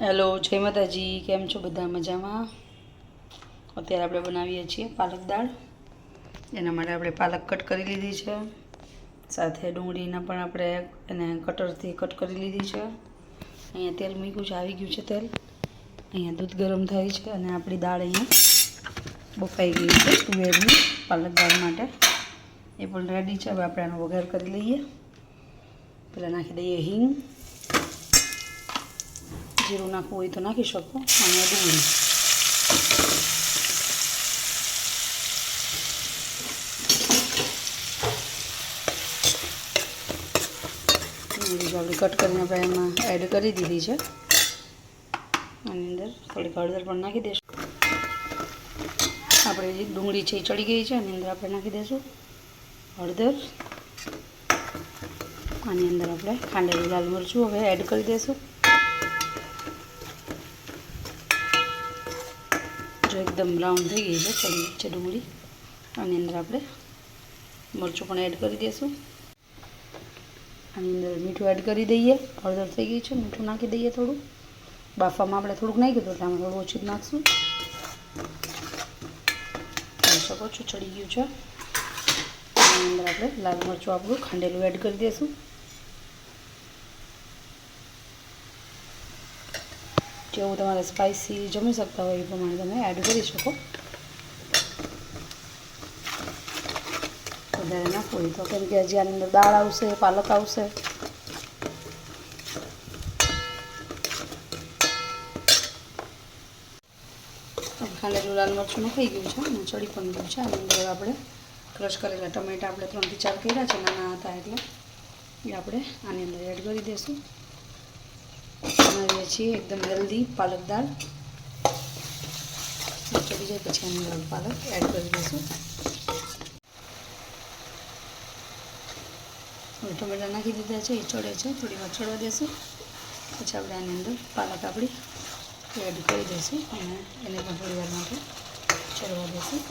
Hello, જય માતાજી. કેમ છો બધા? મજામાં? અત્યારે આપણે બનાવીએ છીએ પાલક દાળ. એના માટે આપણે પાલક કટ કરી લીધી છે, સાથે ડુંગળીના પણ આપણે એને કટરથી કટ કરી લીધી છે. અહીંયા તેલ મૂક્યું છે, આવી ગયું છે તેલ. અહીંયા દૂધ ગરમ થાય છે અને આપણી દાળ અહીંયા બફાઈ ગઈ છે તુવેરની પાલક દાળ માટે. એ પણ રેડી છે. હવે આપણે આનો વઘાર કરી લઈએ. પહેલાં નાખી દઈએ હિંગ. જીરું નાખવું હોય તો નાખી શકો. અને ડુંગળી. ડુંગળી આપણે કટ કરીને આપણે એમાં એડ કરી દીધી છે. આની અંદર થોડીક હળદર પણ નાખી દઈશું. આપણે જે ડુંગળી છે એ ચડી ગઈ છે. આની અંદર આપણે નાખી દઈશું હળદર. આની અંદર આપણે ખાંડેલું લાલ મરચું હવે એડ કરી દઈશું. જો એકદમ બ્રાઉન થઈ ગઈ છે, ચડી છે ડુંગળી. આની અંદર આપણે મરચું પણ એડ કરી દઈશું. આની અંદર મીઠું એડ કરી દઈએ. હળદર થઈ ગઈ છે, મીઠું નાખી દઈએ થોડું. બાફામાં આપણે થોડુંક નાખ્યું હતું એટલે આમાં થોડું ઓછું જ નાખશું. જોઈ શકો છો ચડી ગયું છે. આની અંદર આપણે લાલ મરચું આપણું ખાંડેલું એડ કરી દઈશું. જેવું તમારે સ્પાઇસી જમી શકતા હોય એ પ્રમાણે તમે એડ કરી શકો. વધારે નાખવું હોય તો, કેમ કે હજી આની અંદર દાળ આવશે, પાલક આવશે. ખાંડેલું લાલ મરચું નખાઈ ગયું છે અને ચડી પણ ગયું છે. આની અંદર આપણે ક્રશ કરેલા ટમેટા આપણે 3 થી 4 કર્યા છે, નાના હતા એટલે એ આપણે આની અંદર એડ કરી દઈશું. બનાવીએ છીએ એકદમ હેલ્ધી પાલક દાળ. ચડી જાય પછી આની અંદર પાલક એડ કરી દઈશું. ટમેટા નાખી દીધા છે, એ ચડે છે, થોડી વાર ચડવા દઈશું. પછી આપણે આની અંદર પાલક આપણી એડ કરી દઈશું અને એને પણ થોડી વાર માટે ચડવા દઈશું.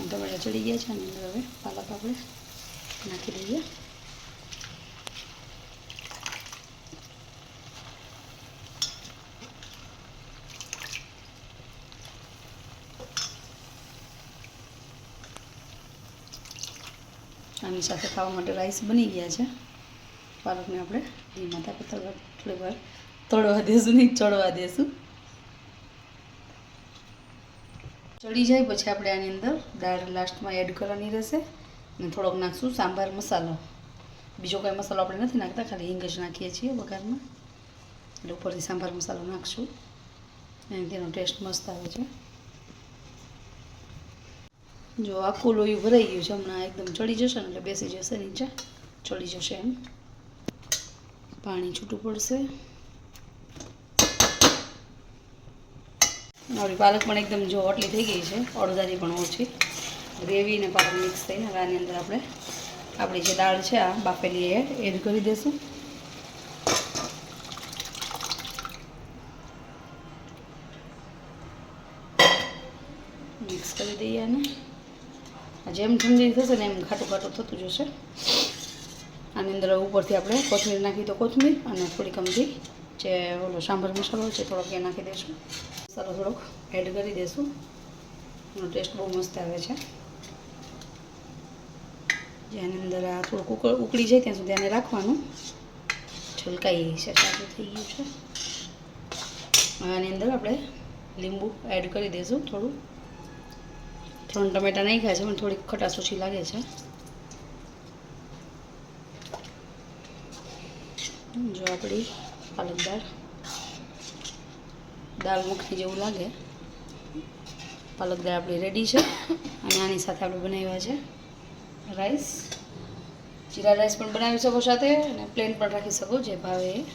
ટમેટા ચડી ગયા છે. આની અંદર હવે પાલક આપણે નાખી દઈએ. આની સાથે ખાવા માટે રાઈસ બની ગયા છે. પાલકને આપણે ધીમા તાપે થોડી વાર તળવા દઈશું, નહીં ચડવા દઈશું. ચડી જાય પછી આપણે આની અંદર દાળ લાસ્ટમાં એડ કરવાની રહેશે અને થોડોક નાખશું સાંભાર મસાલો. બીજો કાંઈ મસાલો આપણે નથી નાખતા, ખાલી હિંગ જ નાખીએ છીએ વઘારમાં. એટલે ઉપરથી સાંભાર મસાલો નાખશું અને તેનો ટેસ્ટ મસ્ત આવે છે. જો આખું લોયું ભરાઈ ગયું છે, હમણાં એકદમ ચડી જશે ને એટલે બેસી જશે નીચે, ચડી જશે. એમ પાણી છૂટું પડશે. આપણી પાલક પણ એકદમ જો આટલી થઈ ગઈ છે, અડધાથી પણ ઓછી. ગ્રેવી અને પાલક મિક્સ થઈને હવે આની અંદર આપણે આપણી જે દાળ છે આ બાફેલી એ એડ કરી દઈશું. મિક્સ કરી દઈએ અને જેમ ઠંડી થશે ને એમ ઘાટું ઘાટું થતું જશે. આની અંદર ઉપરથી આપણે કોથમીર નાખી તો કોથમીર અને થોડીક અમથી જે ઓલો સાંભાર મસાલો છે થોડોક એ નાખી દઈશું. મસાલો થોડોક એડ કરી દઈશું. એનો ટેસ્ટ બહુ મસ્ત આવે છે. જેની અંદર આ થોડુંક ઉકળી જાય ત્યાં સુધી આને રાખવાનું. છલકાઈ છે, સાચું થઈ ગયું છે. આની અંદર આપણે લીંબુ એડ કરી દઈશું થોડું. 3 ટમેટા નાખ્યા છે પણ થોડીક ખટાશ ઓછી લાગે છે. જો આપણી પાલક દાળ મખની જેવું લાગે. પાલક દાળ આપણી રેડી છે. અને આની સાથે આપણે બનાવ્યા છે રાઈસ. જીરા રાઈસ પણ બનાવી શકો સાથે અને પ્લેન પણ રાખી શકો, જે ભાવે એ.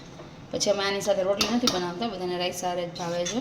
પછી અમે આની સાથે રોટલી નથી બનાવતા, બધાને રાઈસ સાથે જ ભાવે છે.